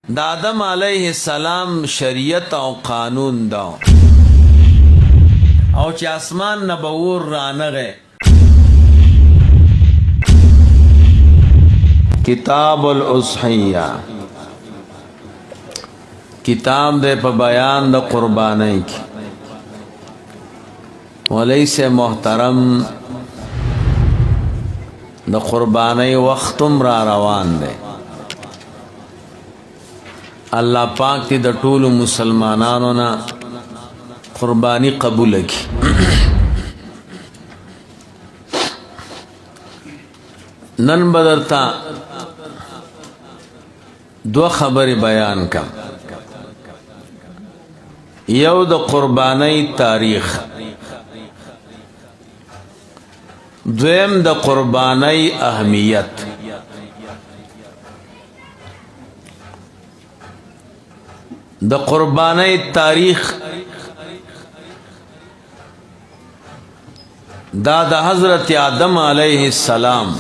د آدم علیه السلام شریعت او قانون دا او چې اسمان نه به اور رانغی کتاب الاضحیہ کتاب دے په بیان د قربانی کی ولی سے محترم د قربانی وختم را روان دے اللہ پاک تی د ټولو مسلمانانو نا قربانی قبول کی نن بدرتا دو خبر بیان کم یو د قربانی تاریخ دویم د قربانی اهمیت د قربانی تاریخ دا د حضرت آدم علیہ السلام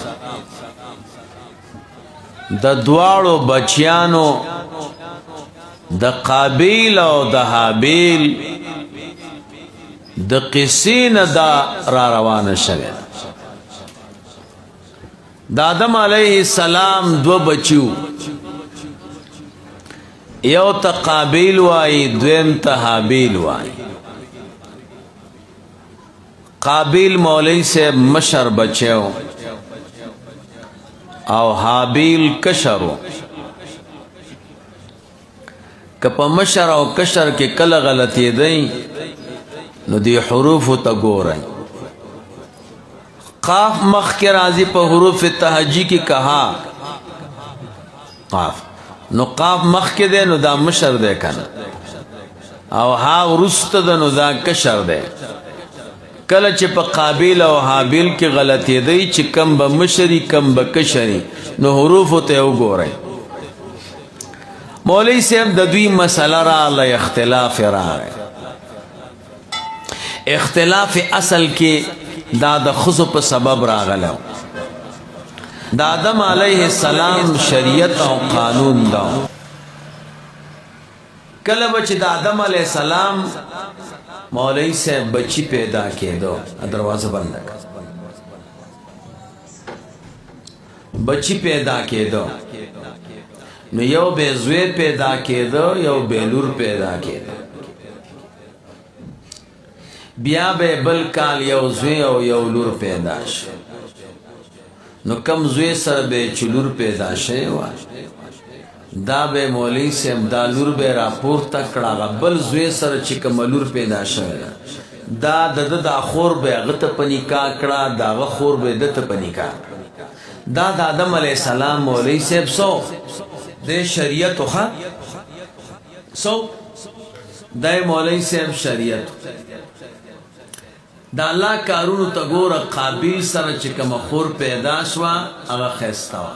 د دواړو بچیانو د قابیل او د حابیل د قصین دا را روانه شوه د آدم علیہ السلام دو بچیو یو تا قابیل وائی دویم تا حابیل وائی قابیل مولوی سے مشر بچیو او حابیل کشرو کپا مشر او کشر کے کل غلطی دیں نو دی حروف تا گو رہی قاف مخ کے راضی پا حروف تہجی کی کہا قاف نو قاف مخ کے دے نو دا مشر دے کنا او ها رست دا نو دا کشر دے کل چی پا قابیل او حابیل کی غلطی دی چی کم با مشری کم با کشری نو حروفو تیو گو رہی مولی صاحب دا دوی مسئلہ را اللہ اختلاف را رہے اختلاف اصل کی دا دا خصو پا سبب را غلو دا آدم علیہ السلام شریعت او قانون دا کل بچی دا آدم علیہ السلام مولی سے بچی پیدا کے دو دروازہ بند کر بچی پیدا کے دو نو یو بے زوی پیدا کے دو یو بیلور پیدا کے دو بیا بے بلکال یو زوی او یو لور پیدا شو نو کم زوی سر بے چلور پیدا شے وا دا بے مولی سے دا لور بے راپور تکڑا غبل زوی سر چکم لور پیدا شے دا دا خور بے غت پنیکا کڑا دا غخور بے دت پنیکا دا آدم علیہ السلام مولی سے سو دے شریعت خوا سو دے مولی سے شریعت دا اللہ کارونو تا گور قابیل سر چکم خور پیدا شوا اغا خیستاوا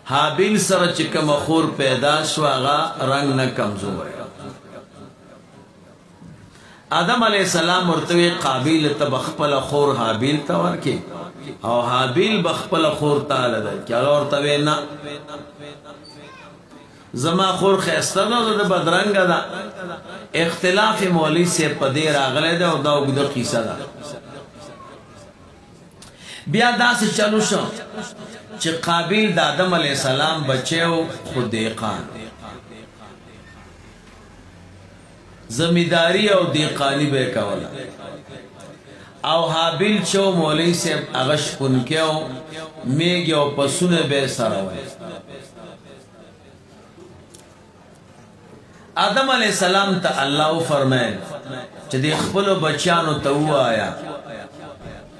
حابیل سر چکم خور پیدا شوا اغا رنگ نا کمزور آدم علیہ السلام ورطوی قابیل تا بخپل خور حابیل تا ورکی او حابیل بخپل خور تا لده کیا ورطوی نا زما خور خیسته دا دا بدرنگ دا اختلاف مولی سے پدیر آگلے دا دا اگدر قیسہ دا بیا دا سے چلو شو چی قابیل دا آدم علیہ السلام بچیو خود دیقان زمیداری او دیقانی بے کولا او حابیل چو مولی سے اغش پنکیو میگیو پسون بے سروے آدم علیہ السلام تا اللہ فرمائے چی دی خپل بچیانو تا ہوا آیا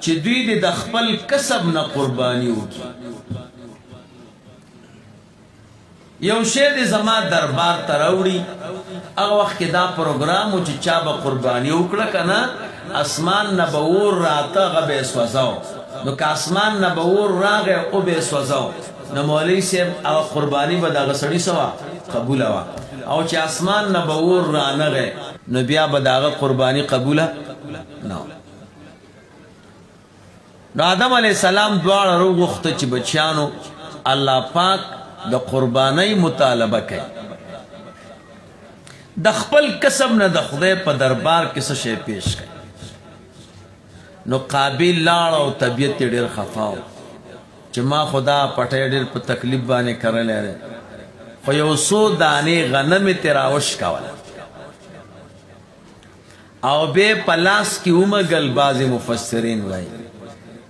چی دوی دی دا خپل کسب نا قربانیو کی یو شید زما دربار تراوڑی اگا وقت کی دا پروگرامو چی چا با قربانیو کلکنا اسمان نبور راتا غا بے سوزاو نو که اسمان نبور راگے او بے سوزاو نو مولی سے اگا قربانی با دا غسڑی سوا قبول ہوا او چې اسمان نبور رانغه نو بیا به داغه قربانی قبوله نو آدم علیہ السلام دوار رو وخت چې بچیانو الله پاک د قربانۍ مطالبه کوي د خپل کسب نه د خدای په دربار کې څه شی پیش کوي نو قابل لاړ او طبیعت یې ډېر خفا و چې ما خدا پټی ډېر په تکلیف باندې کرلی دی خو یو څو دانې غنم یې ترې راوشکول او بیا په لاس کې ومږل بعضې مفسرین وایي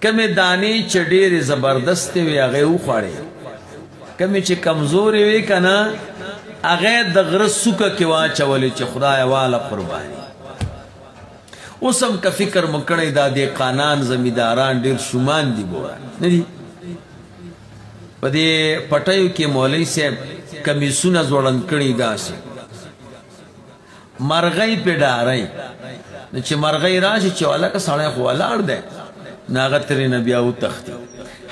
کمې دانې چې ډېرې زبردستې وې هغې وخوړې کمې چې کمزورې وې که نه هغې د غره څوکه کې واچولې چې خدایه واله قرباني اوس هم که فکر مو کړی دا دهقانان زمینداران ډېر شومان دي ګوره نه دي په دې پټیو کې مولوي صاحب کمیسونه ځوړند کړي داسې مرغۍ پې ډارئ نو چې مرغۍ راشي چې هلکه سړی خو ولاړ دی نو هغه ترېنه بیا وتښتي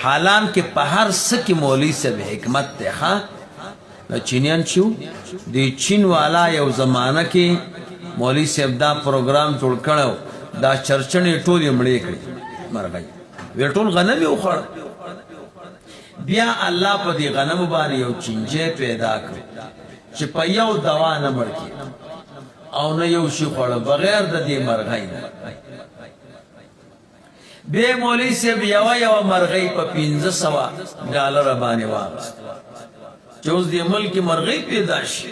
حالان کې په هر څه کې مولوي صاحب حکمت دی ښه د چینیان چې وو د چین والا یو زمانه کې مولوي صاحب دا پروګرام جوړ کړی دا چرچڼې ټولې مړې کړې مرغۍ وی ټول غنم یې وخوړ بیا الله په دې غنمو باندې یو چینجی پیدا کړ چې په یو دوا نه مړ کړي او نه یو شي خوړه بغیر د دې مرغۍ نه بیا مولوي صاحب یوه مرغۍ په 1500 ډالره باندې واغست چې اوس دې ملک کې مرغۍ پیدا شي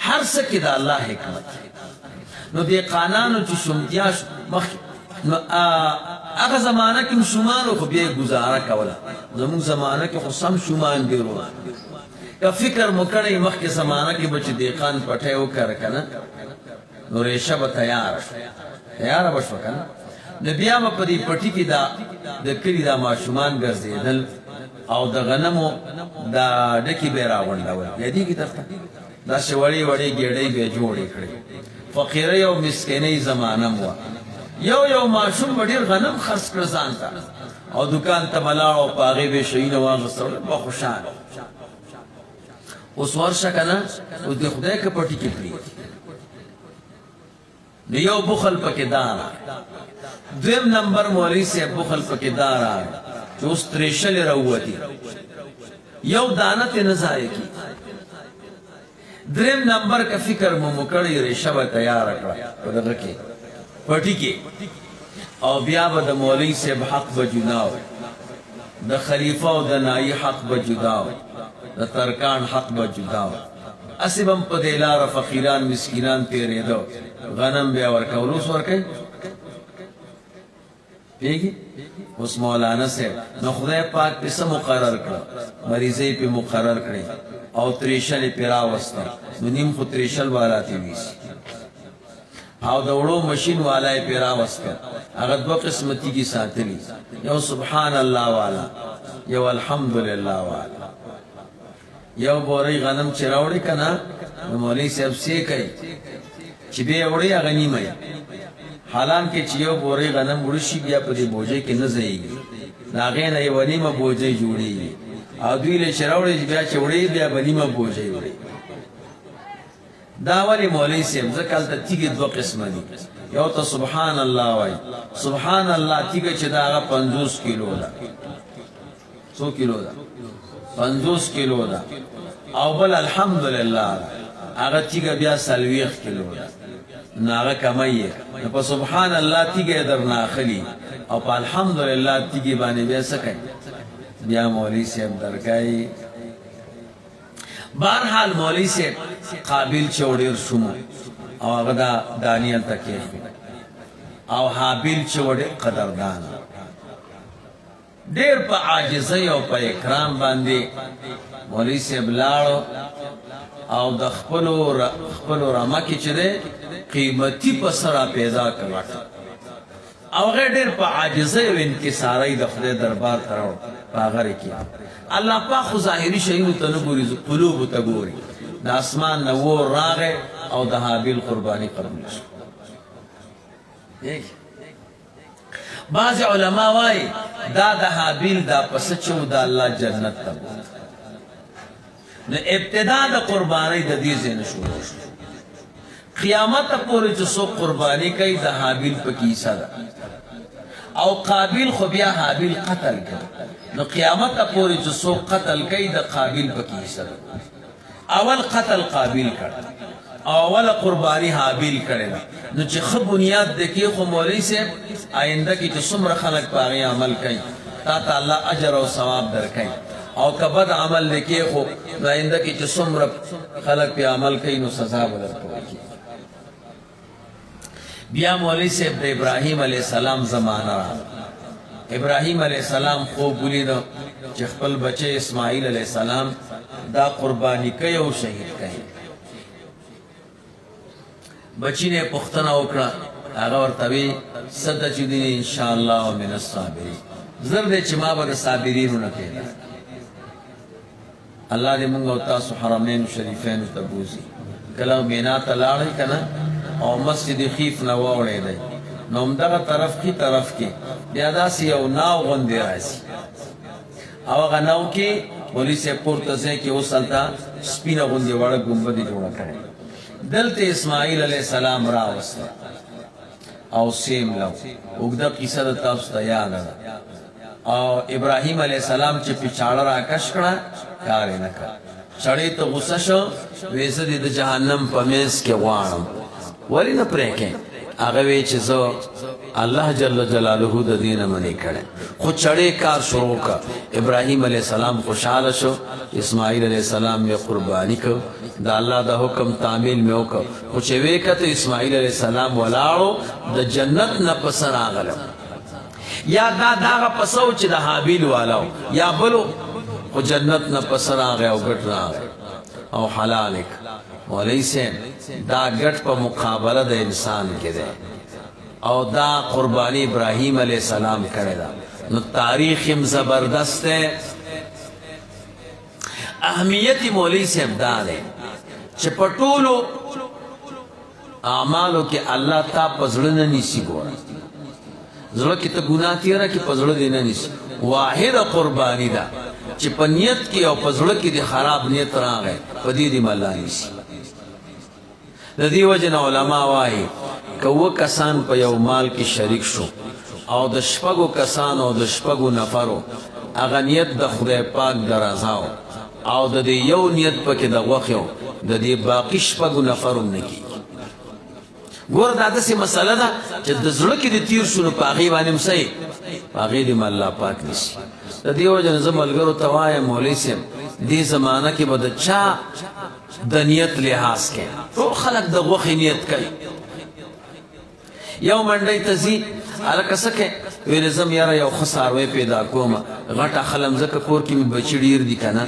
هر څه کې د الله حکمت نو دهقانانو چې شومتیا مخکې نو هغه زمانه کې شومان خو بیا گزاره کوله زموږ زمانه کې خو سم شومان ډېر وو که فکر مو کړی مخکې زمانه کې به چې دهقان پټی وکړه که نه نو ریشه به تیاره به شوه که نه نو بیا به په دې پټي کې د کلي دا ماشومان ګرځېدل او د غنمو دا ډکې به یې راغونډول یادېږي درته داسې وړې وړې ګېډۍ به یې جوړې کړې فقیرۍ او مسکینۍ زمانه م وه یو ماشوم به ډېر غنم خرڅ کړه ځان ته او دکان ته به لاړ او په هغې به یې شیونه واخیستل به خوشحاله اوس ورشه که نه اوس د خدای که پټي کې پرېږدي نو یو بخل پکې دا راغی دویم نمبر مولوي صاحب بخل پکې دا راغی چې اوس ترېشلې راووتې یو دانه ترې نه ضایع کېږي دریم نمبر که فکر مو کړی ریشه به تیاره کړه په دغه کې پټي کې او بیا به د مولوي صاحب حق به جدا و د خلیفه او د نایي حق به جدا و د ترکان حق به جدا و هسې به هم په دې لاره فقیران مسکینان تېرېده غنم بیا ورکول اوس ورکوي پوهېږي اوس مولانا صاحب نو خدای پاک پې څه مقرر کړه مریضۍ پې مقرر کړې او تریشل پې راوسته نو نیم خو تریشل والا تې ویسي او د وړو مشین والا یې پې راوسته هغه دوه قسمه تیږې ساتلي یو سبحان الله والا یو الحمدلله والا یو بورۍ غنم چې راوړي که نه نو مولوي صاحب څه کوي چې بیا یې وړی هغه نیمه یې حالان کې چې یو بورۍ غنم وړه شي بیا په دې بوجۍ کې نه ځایږي د هغې نه یوه نیمه بوجۍ جوړېږي او دوی له چې راوړی بیا چې وړی بیا به نیمه بوجۍ وړي دا ولې مولوي صاحب ځکه هلته تیږې دوه قسمه دي یو ته سبحان الله وایي سبحان الله تیږه چې دا هغه 50 کیلو ده څو کیلو ده 50 کیلو ده او بل الحمدلله هغه تیږه بیا 40 کیلو ده نو هغه کمی یې نو په سبحان الله تیږه یې درنه اخلي او په الحمدلله تیږې باندې بیا څه کوي بیا مولوي صاحب درکوي بهرحال مولوي صاحب قابل چې و ډېر شومو او هغه دا دانې هلته کېښود او حابل چې و ډېر قدردان ډېر په عاجزۍ او په اکرام باندې مولوي صاحب لاړو او د خپلو رمه کې چې دی قیمتي پسه را پیدا کړه او هغه ډېر په عاجزۍ او انکسارۍ د خدای دربار ته راوړ په هغه کې الله پاک خو ظاهري شیونو ته نه ګوري قلوبو ته ګوري د اسمان نه اور راغی او د حابیل قرباني قبول شو بعض علما وایي دا د حابیل دا پسه چې و د الله جنت ته نو ابتدا د قربانۍ د دې ځای نه شروع شو قیامت پورې چې څوک قرباني کوي د حابیل پکې حصه ده او قابل خو بیا حابیل قتل کړ نو قیامت پورې چې څوک قتل کوي د قابل پکې حصه اول قتل قابل کړ اول قربانی حابیل کړي نو چې خو بنیاد دکی خو مولوی سے آینده کې چې څومره خلک پاغي عمل کوي تا الله اجر او ثواب درکړي او کبد عمل دکی خو آینده کې چې څومره خلک په عمل کوي نو سزا ورکړي بیا مولوی سے ابراہیم علیہ السلام زمانہ ابراہیم علیہ السلام خوب ولید چې خپل بچے اسماعیل علیہ السلام دا قربانی کوي او شهید کوي بچی نے پختنه وکړه هغه ورته وی صد چې دین ان شاء الله من الصابرین زر دې چې ما به صابرین نه پیدا الله دې موږ او تاسو حرمین شریفین ته بوزي کله مینا ته لاړی کنه او مسجد خیف نه وړی دی نو همدغه طرف کی طرف کې بیا داسې یو ناو غوندې راځي او هغه ناو کې مولوي صاحب پورته ځای کې اوس هلته سپینه غوندې وړه ګنبدې جوړه کړې دلته اسماعیل علیه السلام راوسته او سیم لو اوږده کیسه د تاسو ته یاده ده او ابراهیم علیه السلام چې پیچاړه راکش کړه کار یې نه کړ سړی ته غصه شو وی زه دې د جهنم په منځ کې غواړم ولی نه پرې کې هغه وی چې زه الله جل جلاله د دین منی کړه خو چړې کار شروع کړ ابراهیم علیه السلام خوشاله شو اسماعیل علیه السلام یې قربانی کړ د الله د حکم تعمیل مې وکړ خو چې وی کته اسماعیل علیه السلام ولاړو د جنت نه پس راغلم یا دا داغه پسو چې د حابیل والاو یا بلو خو جنت نه پس راغی او ګټ راغی او حلالک مولوی صاحب دا ګټ په مقابله د انسان کې ده او دا قربانی ابراهیم علیہ السلام کړی دا نو تاریخ هم زبردست ہے اهمیت مولوی صاحب دا ده چې په ټولو اعمالو کې الله تا پزړه نه نیسی ګوره زړه کې ته ګناه تیرا کې پزړه دی نه نیسی واحد قربانی دا چې په نیت کې او پزړه کې د خراب نیت راغی په دې دی مله نیسی د دې وجه علماء وايي کوه کسان په یو مال کې شریک شو او د شپږو کسان او د شپږو نفرو هغه نیت د خدای پاک درازاو او د دې یو نیت پکې د غوښیو د دې باقی شپږو نفرو نه کی ګور دا داسې مسله ده چې د زړه کې د تیر شنو پاغي باندې مسي پاغي دې الله پاک نشي د دې وجه زم ملګرو توایم مولوی صاحب دې زمانہ کې به د چا د نیت لحاظ کې ټول خلک د غوښې نیت کوي یو منډی ته ځي هلکه څه کوي ویل زم یاره یو ښه څاروی پیدا کوم غټه خلم ځکه کور کې مې بچي ډېر دي که نه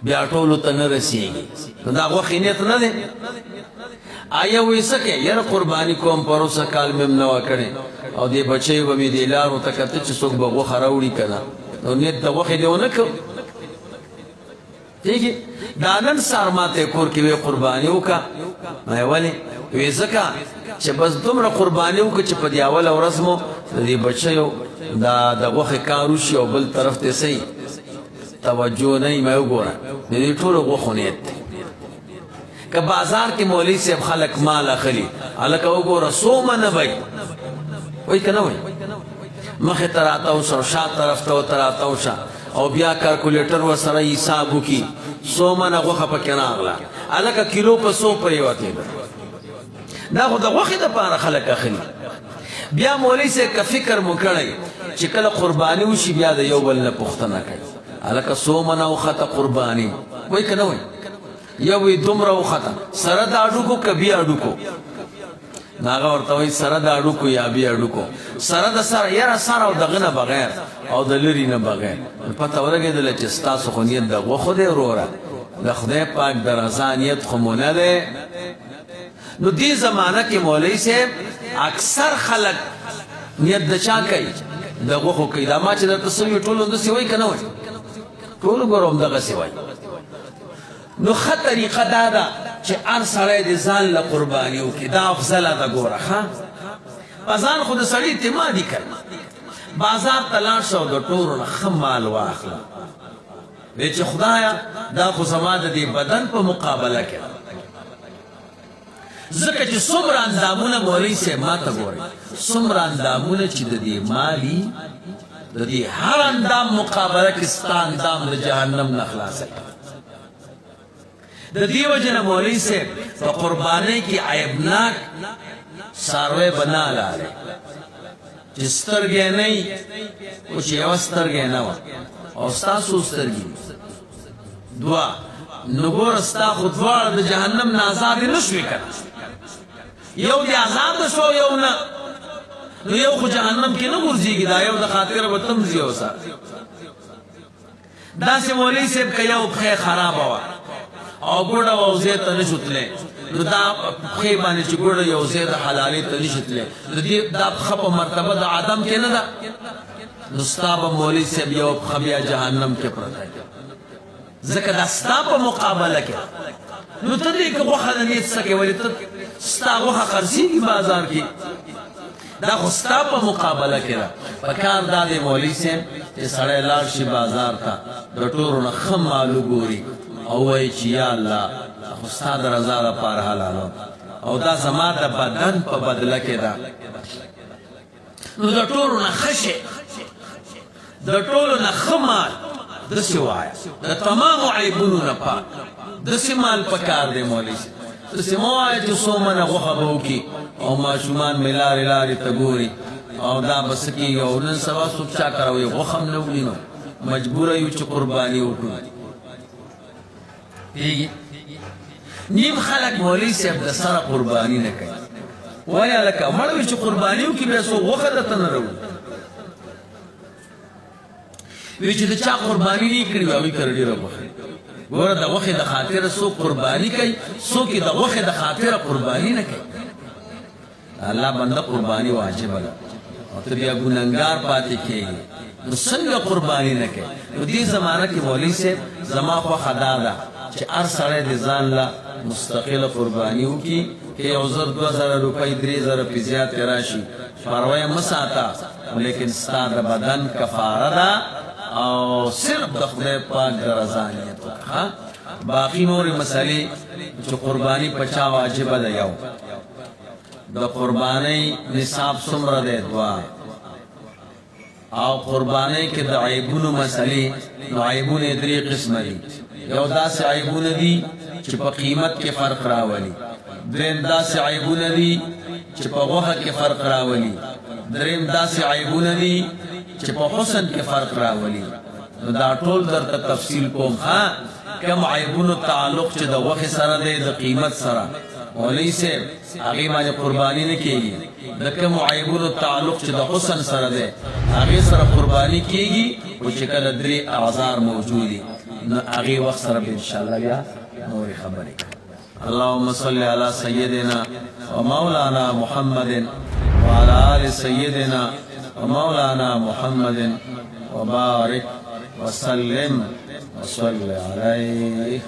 بیا ټولو ته نه رسېږي نو دا غوښې نیت نه دی آیا وی څه کوي یاره قرباني کوم پروسه کال مې هم نه وه کړې او دې بچیو به مې دې لارو ته کته چې څوک به غوښه راوړي که نه نو نیت د غوښې دې ونه کړ دیگه دانن سار ماته کور کې وی قربانی وکا مې ولی وی زکا چې بس دومره قربانی وکړه چې په دی اول ورځ مو د دې بچیو دا د غوښه کارو شي او بل طرف ته سي توجه نه مې وګوره دې ټول غوښه نیت که بازار کې مولوی صاحب خلق مال اخلي الکه وګوره سومه نه وای وای کنه وای مخه تراته او شاته طرف ته تراته او او بیا کارکولیټر و سره حساب وکي سومنه غوښه پکې راغله الکه کیلو په 100 پریوته دا خو د غوښې دپاره خلک اخلي بیا مولوی صاحب که فکر مو کړی چې کله قرباني وشي بیا د یو بل نه پوښتنه کوي الکه سومنه وخته قرباني وای که نه وای یو وی دومره وخته سره د اډوکو که بیا اډوکو ناغه ورته وای سره د اډوکو یا بیا اډوکو سره د سره یاره سره او دغه نه بغیر او د لري نه بغیر پته ورګېدله چې ستاسو خو نیت د غوښو دی وروره د خدای پاک د رضا نیت خو مو نه دی نو دې زمانه کې مولوی صاحب اکثر خلک نیت د چا کوي د غوښو کوي دا ما چې درته سوي ټولو داسې وایي که نه وایي ټولو ګوره همدغسې وایي نو ښه طریقه دا ده چې هر سړی د ځان له قرباني وکړي دا افضله ده ګوره ښه په ځان خو د سړي اعتمادي کوي بازار ته لاړ شه او د ټولو نه ښه مال واخله وی چې خدایه دا خو زما د دې بدن په مقابله کې ځکه چې څومره اندامونه مولوي صاحب ما ته ګورئ څومره اندامونه چې د دې مالي د دې هر اندام مقابله کې ستا اندام د جهنم نه خلاصوي د دې وجه نه مولوي صاحب په قربانۍ کې عیبناک څاروی به نه لارې چې سترګې نه وي او چې یوه سترګې نه وه او ستا څو سترګې دوه نو ګوره ستا خو دواړه د جهنم نه ازادې نه شوې که نه یو دې ازاده شو یو نه نو یو خو جهنم کې نه غورځېږي دا یو د خاطره به تم ځي وساتي داسې مولوي صاحب که یو پښې خرابه وه او ګوډه وه او ځای ته نه شو تلی نو دا پښې باندې چې ګوډه یو ځای د حلالۍ ته نه شي تلی نو دا پښه په مرتبه د عدم کې نه ده نو ستا به مولوي صاحب یو پښه بیا جهنم کې پرته ځکه دا ستا په مقابله کې نو ته دې که غوښه د نیت څه کې ولې ته ستا غوښه خرڅېږي بازار کې دا خو ستا په مقابله کې ده په کار دا دی مولوي صاحب چې سړی لاړ شي بازار ته د ټولو نه ښه مالو ګوري او وایي چې یا الله خو ستا د رضا دپاره حلالوم او دا زما د بدن په بدله کې ده نو د ټولو نه ښه شی د ټولو نه ښه مال داسې وایه د تمامو عیبونو نه پاک داسې مال په کار دی مولوي صاحب داسې مه وایه چې څو منه غوښه به وکړي او ماشومان مې لارې لارې ته ګوري او دا به څه کېږي او نن سبا څوک چا کره وایي غوښه هم نه وړي نو مجبوره یو چې قرباني وکړو پوهېږي نیم خلک مولوي صاحب د سره قرباني نه کوي ولې هلکه مړ وي چې قرباني وکړي بیا څوک غوښه درته نه راوړي وی چې د چا قرباني نه کړي هغوی کره ډېره غوښه ګوره د غوښې د خاطره څوک قرباني کوي څوک یې د غوښې د خاطره قرباني نه کوي الله بنده قرباني واجبه ده او ته بیا ګنهګار پاتې کېږي نو څنګه قرباني نه کوي نو دې زمانه کې مولوي صاحب زما خوښه دا ده چې هر سړی د ځان له مستقله قرباني وکړي که 1000 2000 روپۍ 3000 پې زیاتې راشي پروا یې مه ساته لیکن ستا د بدن کفاره ده او صرف د خدای پاک د رضا نیت وکړه باقي نورې مسلې چې قرباني په چا واجبه ده یو د قربانۍ نصاب څومره دی 2 او قربانۍ کې د عیبونو مسلې نو عیبونه 3 قسمه دي یو داسې عیبونه دي چې په قیمت کې فرق راولي دریم داسې عیبونه دي چې په غوښه کې فرق راولي دریم داسې عیبونه دي چې په حسن کې فرق راولي نو دا ټول درته تفصیل کوم ها کوم عیبونو تعلق چې د غوښې سره دی د قیمت سره مولوي صاحب هغې باندې قرباني نه کېږي د کومو عیبونو تعلق چې د حسن سره دی هغې سره قرباني کېږي خو چې کله 3 اعذار موجودي نو هغې وخت سره به انشاءالله بیا نورې خبرې کوي اللهم صل على سيدنا ومولانا محمد وعلى آل سيدنا ومولانا محمد وبارك وسلم وصل عليه